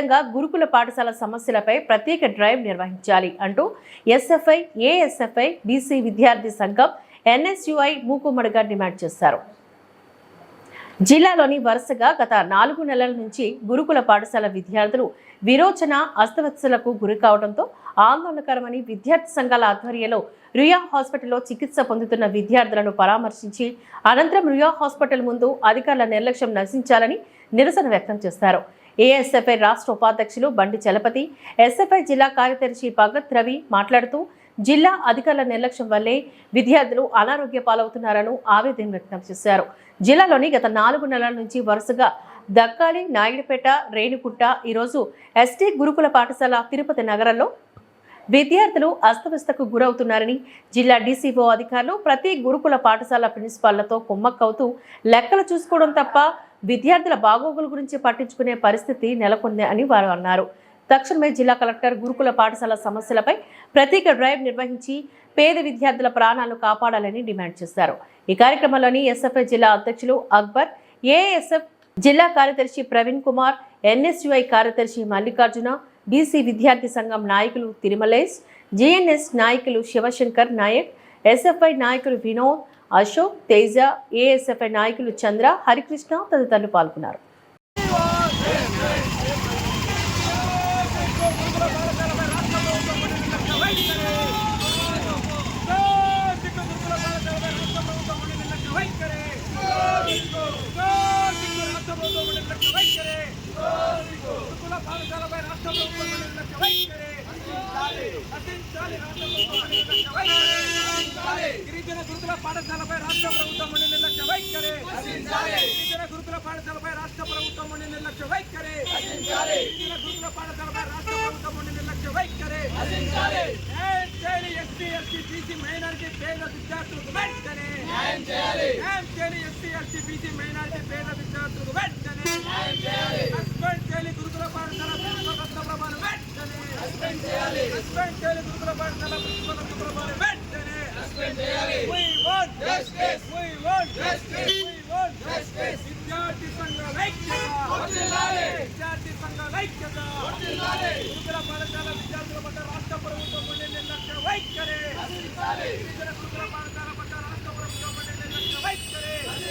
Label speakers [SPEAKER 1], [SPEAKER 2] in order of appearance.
[SPEAKER 1] విధంగా గురుకుల పాఠశాల సమస్యలపై ప్రత్యేక డ్రైవ్ నిర్వహించాలి అంటూ ఎస్ఎఫ్ఐ, ఏఎస్ఎఫ్ఐ, బీసీ విద్యార్థి సంఘం, ఎన్ఎస్యుఐ మూకుమ్మడిగా డిమాండ్ చేశారు. జిల్లాలోని వరుసగా గత 4 నెలల నుంచి గురుకుల పాఠశాల విద్యార్థులు విరోచన, అస్తవ్యస్తలకు గురి కావడంతో ఆందోళనకరమని విద్యార్థి సంఘాల ఆధ్వర్యంలో రుయా హాస్పిటల్లో చికిత్స పొందుతున్న విద్యార్థులను పరామర్శించి అనంతరం రుయా హాస్పిటల్ ముందు అధికారుల నిర్లక్ష్యం నశించాలని నిరసన వ్యక్తం చేశారు. ఏఎస్ఎఫ్ఐ రాష్ట్ర ఉపాధ్యక్షులు బండి చలపతి, ఎస్ఎఫ్ఐ జిల్లా కార్యదర్శి భగత్ రవి మాట్లాడుతూ జిల్లా అధికారుల నిర్లక్ష్యం వల్లే విద్యార్థులు అనారోగ్య పాలవుతున్నారని ఆవేదన వ్యక్తం చేశారు. జిల్లాలోని గత 4 నెలల నుంచి వరుసగా దక్కాలి, నాయుడుపేట, రేణిగుంట, ఈరోజు ఎస్టీ గురుకుల పాఠశాల తిరుపతి నగరంలో విద్యార్థులు అస్తవ్యస్తకు గురవుతున్నారని జిల్లా డీసీఓ అధికారులు ప్రతి గురుకుల పాఠశాల ప్రిన్సిపాళ్లతో కుమ్మక్కవుతూ లెక్కలు చూసుకోవడం తప్ప విద్యార్థుల బాగోగుల గురించి పట్టించుకునే పరిస్థితి నెలకొంది అని వారు అన్నారు. తక్షణమే జిల్లా కలెక్టర్ గురుకుల పాఠశాల సమస్యలపై ప్రత్యేక డ్రైవ్ నిర్వహించి పేద విద్యార్థుల ప్రాణాలను కాపాడాలని డిమాండ్ చేశారు. ఈ కార్యక్రమంలోని ఎస్ఎఫ్ఐ జిల్లా అధ్యక్షులు అక్బర్, ఏఎస్ఎఫ్ జిల్లా కార్యదర్శి ప్రవీణ్ కుమార్, ఎన్ఎస్యుఐ కార్యదర్శి మల్లికార్జున, బీసీ విద్యార్థి సంఘం నాయకులు తిరుమలేష్, జేఎన్ఎస్ నాయకులు శివశంకర్ నాయక్, ఎస్ఎఫ్ఐ నాయకులు వినోద్, అశోక్, తేజ, ఏఎస్ఎఫ్ఐ నాయకులు చంద్ర, హరికృష్ణ తదితరులు పాల్గొన్నారు.
[SPEAKER 2] గిరిజన గురుకుల పాఠశాలపై రాష్ట్ర ప్రభుత్వం నిర్లక్ష్య వైఖరి. గిరిజన గురుకుల పాఠశాలపై రాష్ట్ర ప్రభుత్వం నిర్లక్ష్య వైఖరి. గిరిజన గురుకుల పాఠశాలపై రాష్ట్ర ప్రభుత్వం నిర్లక్ష్య వైఖరి. న్యాయం చేయాలి ఎస్టీ, ఎస్టీ, బీసీ, మైనారిటీ పేద విద్యార్థులకు వెంటనే. న్యాయం చేయాలి ఎస్టీ, ఎస్టీ, బీసీ, మైనారిటీ పేద విద్యార్థులకు వెంటనే. సస్పెండ్ చేయాలి గురుకుల పాఠశాల ప్రిన్సిపల్ రత్నప్రభను వెంటనే. సస్పెండ్ చేయాలి గురుకుల పాఠశాల ప్రిన్సిపల్ రత్నప్రభను వెంటనే. We want justice. We want justice. We want justice. విద్యార్థి సంఘ ఐక్యత.